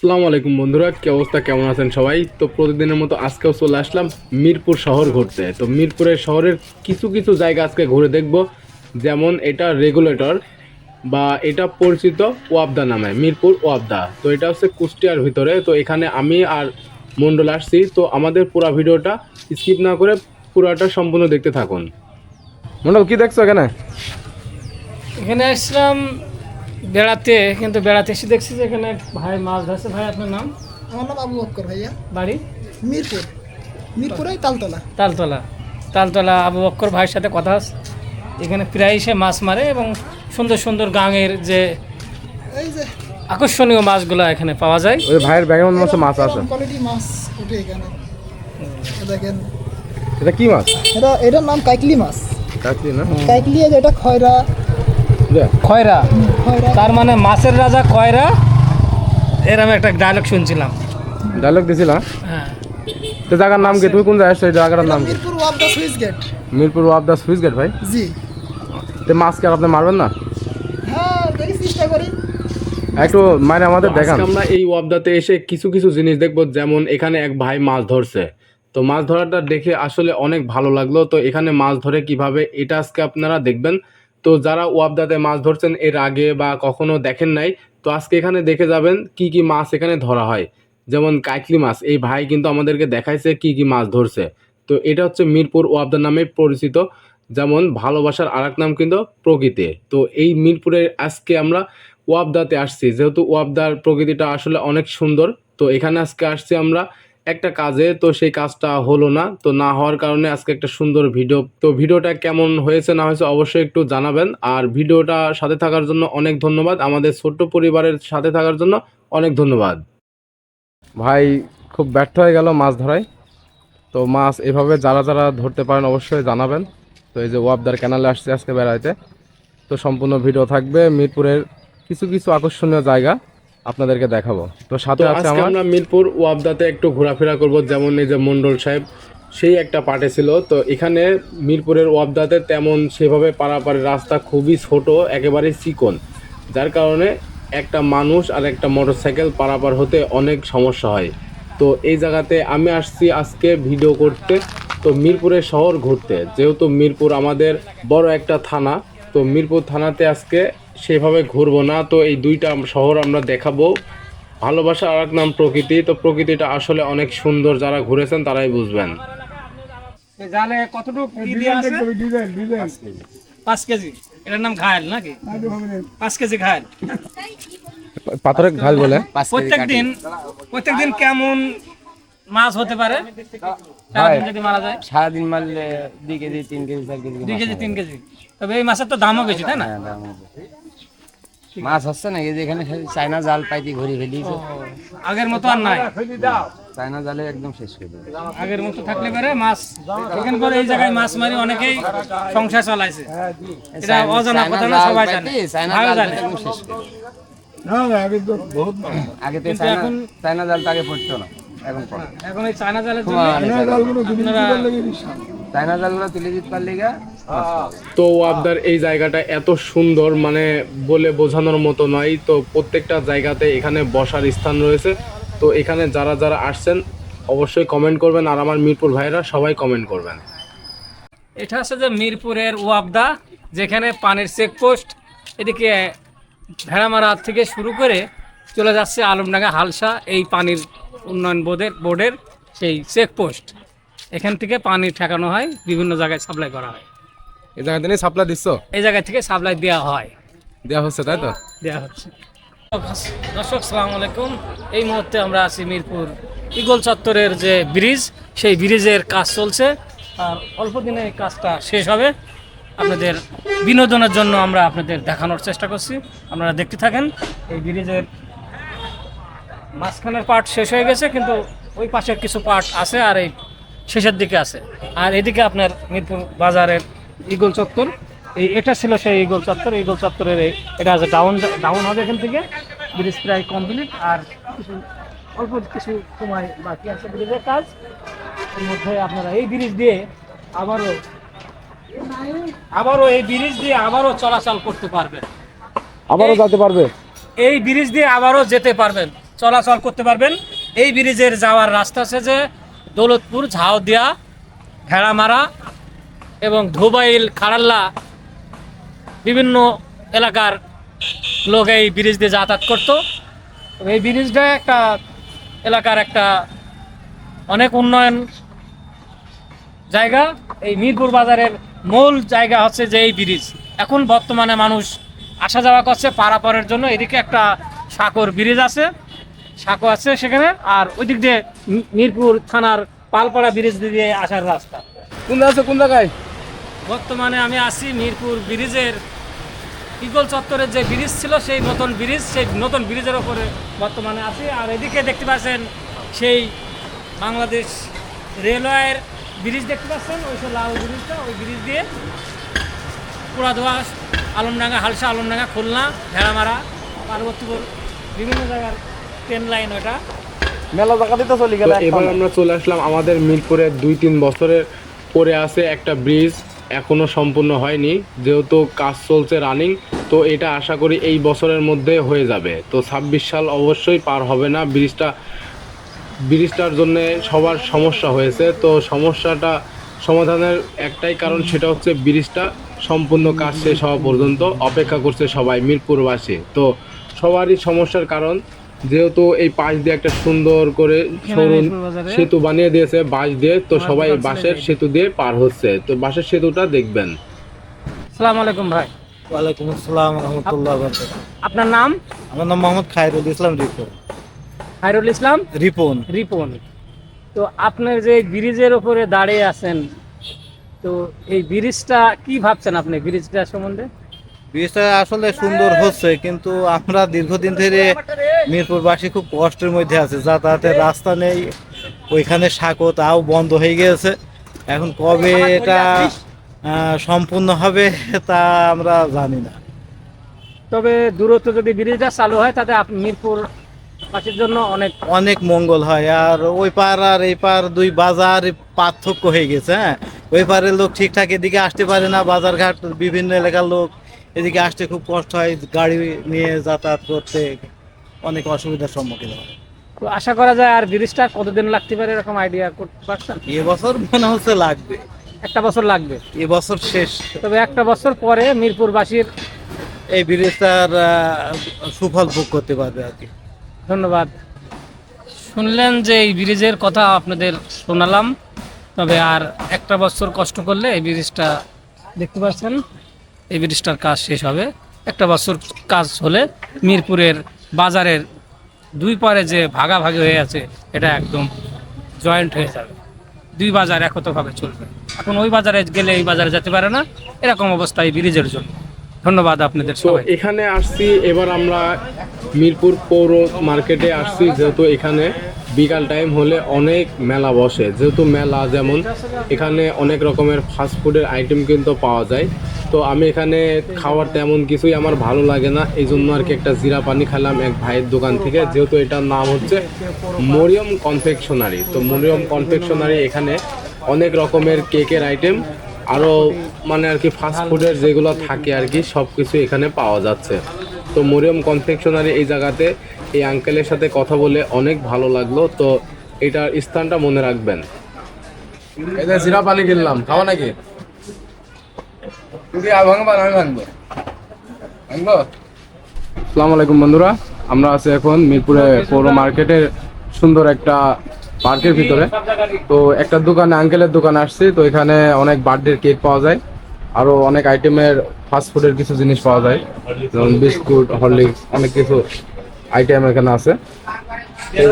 আসসালামু আলাইকুম বন্ধুরা, কি অবস্থা, কেমন আছেন সবাই? তো প্রতিদিনের মতো আজকেও চলে আসলাম মিরপুর শহর ঘুরতে। তো মিরপুরের শহরের কিছু কিছু জায়গা আজকে ঘুরে দেখব। যেমন এটা রেগুলেটর বা এটা পরিচিত ওয়াবদা নামে, মিরপুর ওয়াবদা। তো এটা হচ্ছে কুষ্টিয়ার ভিতরে। তো এখানে আমি আর মন্ডল আসছি। তো আমাদের পুরো ভিডিওটা স্কিপ না করে পুরোটা সম্পূর্ণ দেখতে থাকুন। মন্ডল, কি দেখছো এখানে? এখানে আসলাম বেড়াতে, কিন্তু বেড়াতে এসে দেখছি যে এখানে এক ভাই মাছ ধরছে। ভাই, আপনার নাম? আমার নাম আবু বক্কর ভাইয়া। বাড়ি? মিরপুর, মিরপুরেই তালতলা। তালতলা। তালতলা আবু বক্কর ভাইয়ের সাথে কথা আছে। এখানে প্রায় সে মাছ মারে এবং সুন্দর সুন্দর গাঙের যে এই যে আকর্ষণীয় মাছগুলো এখানে পাওয়া যায়। ওই ভাইয়ের ব্যাগের মধ্যে মাছ আছে। কোয়ালিটি মাছ উঠে এখানে। দেখেন, এটা কি মাছ? এটার নাম কাইকলি মাছ। কাটলি না? কাইকলি, যেটা খয়রা। খয়রা, খয়রা তার মানে মাছের রাজা খয়রা, এরকম একটা ডায়লগ শুনছিলাম। ডায়লগ দিছিলাম। হ্যাঁ, তো জায়গার নাম কি? তুমি কোন জায়গায় আসছো? এই জায়গাটার নাম কি? মিরপুর ওয়াবদা সুইচ গেট। মিরপুর ওয়াবদা সুইচ গেট। ভাই, জি তো মাছ কি আর আপনি মারবেন না? হ্যাঁ, দেখি চেষ্টা করি। একটু মানে আমাদের দেখান। আমরা এই ওয়াবদাতে এসে কিছু কিছু জিনিস দেখবো। যেমন এখানে এক ভাই মাছ ধরছে। তো মাছ ধরাটা দেখে আসলে অনেক ভালো লাগলো। তো এখানে মাছ ধরে কিভাবে, এটা আজকে আপনারা দেখবেন। তো যারা ওয়াবদাতে মাছ ধরছেন এর আগে বা কখনো দেখেন নাই, তো আজকে এখানে দেখে যাবেন কি কি মাছ এখানে ধরা হয়। যেমন কাইকলি মাছ, এই ভাই কিন্তু আমাদেরকে দেখাইছে কি কি মাছ ধরছে। তো এটা হচ্ছে মিরপুর ওয়াবদা নামে পরিচিত। যেমন ভালোবাসার আরেক নাম কিন্তু প্রকৃতি। তো এই মিরপুরে আজকে আমরা ওয়াবদাতে আসছি, যেহেতু ওয়াবদার প্রকৃতিটা আসলে অনেক সুন্দর। তো এখানে আজকে আসছি আমরা একটা কাজে। তো সেই কাজটা হলো না, তো না হওয়ার কারণে আজকে একটা সুন্দর ভিডিও। তো ভিডিওটা কেমন হয়েছে না হয়েছে অবশ্যই একটু জানাবেন। আর ভিডিওটা সাথে থাকার জন্য অনেক ধন্যবাদ। আমাদের ছোট্ট পরিবারের সাথে থাকার জন্য অনেক ধন্যবাদ। ভাই খুব ব্যর্থ হয়ে গেল মাছ ধরায়। তো মাছ এভাবে যারা যারা ধরতে পারেন অবশ্যই জানাবেন। তো এই যে ওয়াবদার ক্যানালে আসছে আজকে বেড়াইতে। তো সম্পূর্ণ ভিডিও থাকবে মিরপুরের কিছু কিছু আকর্ষণীয় জায়গা আপনাদেরকে দেখাবো। তো সাথে আছে আমরা মিরপুর ওয়াবদাতে একটু ঘোরাফেরা করব। যেমন এই যে মন্ডল সাহেব, সেই একটা পার্টে ছিল। তো এখানে মিরপুরের ওয়াবদাতে তেমন সেভাবে পারাপারের রাস্তা খুবই ছোট, একেবারে চিকন, যার কারণে একটা মানুষ আর একটা মোটরসাইকেল পারাপার হতে অনেক সমস্যা হয়। তো এই জায়গাতে আমি আসছি আজকে ভিডিও করতে। তো মিরপুরের শহর ঘুরতে, যেহেতু মিরপুর আমাদের বড় একটা থানা। তো মিরপুর থানাতে আজকে সেভাবে ঘুরবো না। তো এই দুইটা শহর আমরা দেখাবো। ভালোবাসা আর এক নাম প্রকৃতি। তো প্রকৃতিটা আসলে অনেক সুন্দর, যারা ঘুরেছেন তারাই বুঝবেন। জালে কতটুকু কি দিয়ে আছে? 5 কেজি। এটার নাম ঘায়েল নাকি? 5 কেজি ঘায়েল। পাথরের ঘাল বলে। প্রত্যেকদিন কেমন মাছ হতে পারে সারাদিন যদি মারা যায়? সারাদিন মারলে 2 KG 3 KG 4 KG 2 KG 3 KG. তবে এই মাছের তো দামও বেশি, তাই না? মাছ হচ্ছে না, এই যে এখানে চায়না জাল পাইতে ঘুরে ফেলিয়েছে। আগের মতো আর নাই। চায়না জালে একদম শেষ করে দিল। আগের মতো থাকলে পারে মাছ এখান করে এই জায়গায় মাছ মারি অনেকেই সংসার চালাইছে। এটা অজানা কথা না, সবাই জানে। চায়না ভালো জাল জানে। একদম শেষ করে দিল। আগে তো কিন্তু এখন চায়না জালটা আগে পড়তো না, এখন পড়ে। এখন এই চায়না জালের জন্য আপনারা চায়না জালগুলো তুলে দিতে পারলে গা। তো ওয়াবদার এই জায়গাটা এত সুন্দর, মানে বলে বোঝানোর মতো নয়। তো প্রত্যেকটা জায়গাতে এখানে বসার স্থান রয়েছে। তো এখানে যারা যারা আসছেন অবশ্যই কমেন্ট করবেন, আর আমার মিরপুর ভাইরা সবাই কমেন্ট করবেন। এটা হচ্ছে যে মিরপুরের ওয়াবদা, যেখানে পানির চেকপোস্ট। এদিকে ভেড়ামারা থেকে শুরু করে চলে যাচ্ছে আলমডাঙ্গা হালসা, এই পানির উন্নয়ন বোর্ডের সেই চেকপোস্ট। এখান থেকে পানি ঠেকানো হয়, বিভিন্ন জায়গায় সাপ্লাই করা হয়। এই জায়গাতে নিয়ে সাপ্লাই দিচ্ছ? এই জায়গা থেকে সাপ্লাই দেওয়া হয়, দেওয়া হচ্ছে, তাই তো? দেওয়া হচ্ছে। দর্শক সালাম আলাইকুম। এই মুহূর্তে আমরা আছি মিরপুর ইগল চত্বরের যে ব্রিজ, সেই ব্রিজের কাজ চলছে। আর অল্প দিনে এই কাজটা শেষ হবে। আপনাদের বিনোদনের জন্য আমরা আপনাদের দেখানোর চেষ্টা করছি, আপনারা দেখতে থাকেন। এই ব্রিজের মাঝখানের পার্ট শেষ হয়ে গেছে, কিন্তু ওই পাশের কিছু পার্ট আছে, আর এই শেষের দিকে আছে। আর এদিকে আপনার মিরপুর বাজারের ইগল চত্বর, এটা ছিল সেই ইগল চত্বর। ইগল চত্বরের এটা আছে ডাউন হবে এখান থেকে। ব্রিজ প্রায় কমপ্লিট, আর অল্প কিছু সময় বাকি আছে ব্রিজের কাজ। এর মধ্যে আপনারা এই ব্রিজ দিয়ে আবারও চলাচল করতে পারবেন, আবারও যেতে পারবে। এই ব্রিজ দিয়ে আবারও যেতে পারবেন। চলাচল করতে পারবেন। এই ব্রিজের যাওয়ার রাস্তা আছে যে দৌলতপুর, ঝাউদিয়া, ভেড়ামারা এবং ধুবাইল, খাড়াল্লা বিভিন্ন এলাকার লোক এই ব্রিজ দিয়ে যাতায়াত করতো। এই ব্রিজটা একটা এলাকার একটা অনেক উন্নয়ন জায়গা। এই মিরপুর বাজারের মূল জায়গা হচ্ছে যে এই ব্রিজ। এখন বর্তমানে মানুষ আসা যাওয়া করছে পারাপারের জন্য। এদিকে একটা সাঁকোর ব্রিজ আছে, সাঁকো আছে সেখানে, আর ওই দিক দিয়ে মিরপুর থানার পালপাড়া ব্রিজ দিয়ে আসার রাস্তা। কোন আছে কোন জায়গায়? বর্তমানে আমি আছি মিরপুর ব্রিজের ইগল চত্বরের যে ব্রিজ ছিল সেই নতুন ব্রিজের ওপরে বর্তমানে আছি। আর এদিকে দেখতে পাচ্ছেন সেই বাংলাদেশ রেলওয়ের ব্রিজ দেখতে পাচ্ছেন, ওই সব লাল ব্রিজটা, ওই ব্রিজ দিয়ে পোড়াদোয়া, আলমডাঙ্গা, হালসা, আলমডাঙ্গা, খুলনা, ভেড়ামারা, পার্বতীপুর বিভিন্ন জায়গার ট্রেন লাইন ওটা। মেলা জায়গাতে তো চলে গেল। এবার আমরা চলে আসলাম আমাদের মিরপুরে 2-3 বছরের পরে আছে একটা ব্রিজ, এখনো সম্পূর্ণ হয়নি, যেহেতু কাজ চলছে রানিং। তো এটা আশা করি এই বছরের মধ্যে হয়ে যাবে। তো 26 সাল অবশ্যই পার হবে না। ব্রিজটার জন্য সবার সমস্যা হয়েছে। তো সমস্যাটা সমাধানের একটাই কারণ, সেটা হচ্ছে ব্রিজটা সম্পূর্ণ কাজ শেষ হওয়া পর্যন্ত অপেক্ষা করছে সবাই মিরপুরবাসী। তো সবারই সমস্যার কারণ, যেহেতু এই পাশ দিয়ে একটা সুন্দর করে সরুন সেতু বানিয়ে দিয়েছে বাঁশ দিয়ে, তো সবাই বাঁশের সেতু দিয়ে পার হচ্ছে। তো বাঁশের সেতুটা দেখবেন। আসসালামু আলাইকুম ভাই। ওয়ালাইকুম আসসালাম রহমতুল্লাহ বারাকাতুহু। আপনার নাম? আমার নাম মোহাম্মদ খায়রুল ইসলাম রিপন। খায়রুল ইসলাম রিপন। রিপন। তো আপনার যে ব্রিজের উপরে দাঁড়িয়ে আছেন, তো এই ব্রিজটা কি ভাবছেন আপনি ব্রিজটা সম্বন্ধে? ব্রিজটা আসলে সুন্দর হচ্ছে, কিন্তু আমরা দীর্ঘদিন ধরে মিরপুরবাসী খুব কষ্টের মধ্যে আছে, যাতায়াতের রাস্তা নেই, ওইখানে সাঁকো তাও বন্ধ হয়ে গিয়েছে। এখন কবে এটা সম্পূর্ণ হবে তা আমরা জানি না। তবে দূরত্ব যদি ব্রিজটা চালু হয় তাতে মিরপুর বাসীর জন্য অনেক মঙ্গল হয়। আর ওই পার আর এই পার দুই বাজার পার্থক্য হয়ে গেছে। হ্যাঁ, ওই পারের লোক ঠিকঠাক এদিকে আসতে পারে না, বাজারঘাট বিভিন্ন এলাকার লোক এদিকে আসতে খুব কষ্ট হয়, গাড়ি নিয়ে যাতায়াত করতে অনেক অসুবিধার সম্মুখীন হয়। তো আশা করা যায় আর ব্রিজটা কতদিন লাগতে পারে এরকম আইডিয়া করতে পারছেন? এবছর মনে হচ্ছে লাগবে, একটা বছর লাগবে। এবছর শেষ। তবে একটা বছর পরে মিরপুরবাসীর এই ব্রিজটার সুফল ভোগ করতে পারবে আর কি। ধন্যবাদ। শুনলেন যে এই ব্রিজের কথা আপনাদের শোনালাম। তবে আর একটা বছর কষ্ট করলে এই ব্রিজটা দেখতে পাচ্ছেন, এই ব্রিজটার কাজ শেষ হবে। একটা বছর কাজ হলে মিরপুরের বাজারের দুই পারে যে ভাগাভাগি হয়ে আছে এটা একদম জয়েন্ট হয়ে যাবে, দুই বাজার একতভাবে চলবে। এখন ওই বাজারে গেলে এই বাজারে যেতে পারে না, এরকম অবস্থা এই ব্রিজের জন্য। ধন্যবাদ আপনাদের তো সবাই। এখানে আসছি, এবার আমরা মিরপুর পৌর মার্কেটে আসছি, যেহেতু এখানে বিকাল টাইম হলে অনেক মেলা বসে। যেহেতু মেলা, যেমন এখানে অনেক রকমের ফাস্টফুডের আইটেম কিন্তু পাওয়া যায়। তো আমি এখানে খাওয়ার তেমন কিছুই আমার ভালো লাগে না, এই জন্য আর কি একটা জিরা পানি খেলাম এক ভাইয়ের দোকান থেকে, যেহেতু এটার নাম হচ্ছে মরিয়ম কনফেকশনারি। তো মরিয়ম কনফেকশনারি এখানে অনেক রকমের কেকের আইটেম, আরও মানে আর কি ফাস্টফুডের যেগুলো থাকে আর কি সব কিছু এখানে পাওয়া যাচ্ছে। তো মরিয়ম কনফেকশনারি এই জায়গাতে এই আঙ্কেলের সাথে কথা বলে অনেক ভালো লাগলো। তো এটার স্থানটা মনে রাখবেন। এটা জিরা পানি কিনলাম, খাওয়া নাকি? আসসালামু আলাইকুম বন্ধুরা, আমরা আছি এখন মিরপুরে পৌর মার্কেটের সুন্দর একটা পার্কের ভিতরে। তো একটা দোকানে, আঙ্কেলের দোকানে আসছি। তো এখানে অনেক বার্থডের কেক পাওয়া যায়, আরো অনেক আইটেমের ফাস্টফুডের কিছু জিনিস পাওয়া যায়, যেমন বিস্কুট, হরলিক্স, অনেক কিছু আইটেম এখানে আছে।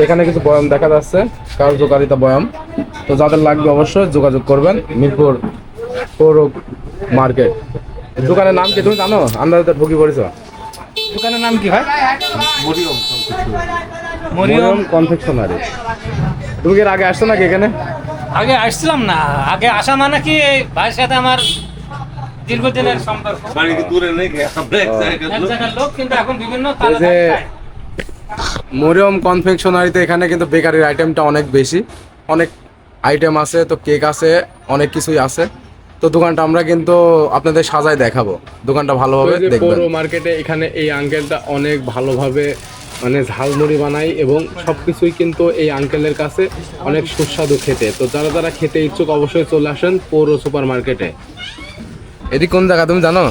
এখানে কিছু বয়াম দেখা যাচ্ছে, কার্যকারিতা বয়াম। তো যাদের লাগবে অবশ্যই যোগাযোগ করবেন। মিরপুর পৌর মার্কেট। দোকানের নাম কি তুমি জানো? আন্দাজে ঢুকি পড়েছো। দোকানের নাম কি ভাই? মরিয়ম কনফেকশনারি। তুমি কি এর আগে আসছো নাকি এখানে? আগে আসছিলাম না, আগে আসা মানে কি এই ভাইয়ের সাথে আমার দীর্ঘদিনের সম্পর্ক, এক জায়গার লোক, কিন্তু এখন বিভিন্ন এই যে মরিয়ম কনফেকশনারিতে এখানে কিন্তু বেকারির আইটেমটা অনেক বেশি, অনেক আইটেম আছে। তো কেক আছে, অনেক কিছুই আছে। তো দোকানটা আমরা কিন্তু আপনাদের সাজায় দেখাবো, দোকানটা ভালোভাবে দেখবেন। পৌর মার্কেটে এখানে এই আঙ্কেলটা অনেক ভালোভাবে মানে ঝালমুড়ি বানায় এবং সবকিছুই কিন্তু এই আঙ্কেলের কাছে অনেক সুস্বাদু খেতে। তো যারা যারা খেতে ইচ্ছুক অবশ্যই চলে আসেন পৌর সুপার মার্কেটে। এটি কোন জায়গা তুমি জানো?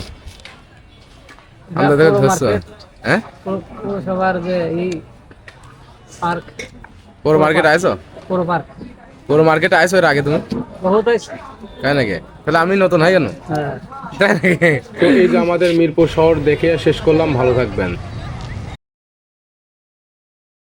আমরা দেখে ধরছো হ্যাঁ? পৌরসভার যে এই পার্ক, পৌর মার্কেট আইছো? পৌর পার্ক পৌর মার্কেটে আইছো এর আগে তুমি? বহুত হয়েছে। তাই নাকি? তাহলে আমি নতুন হয় কেন? হ্যাঁ। তাই নাকি? তো এই যে আমাদের মিরপুর শহর দেখে শেষ করলাম, ভালো থাকবেন।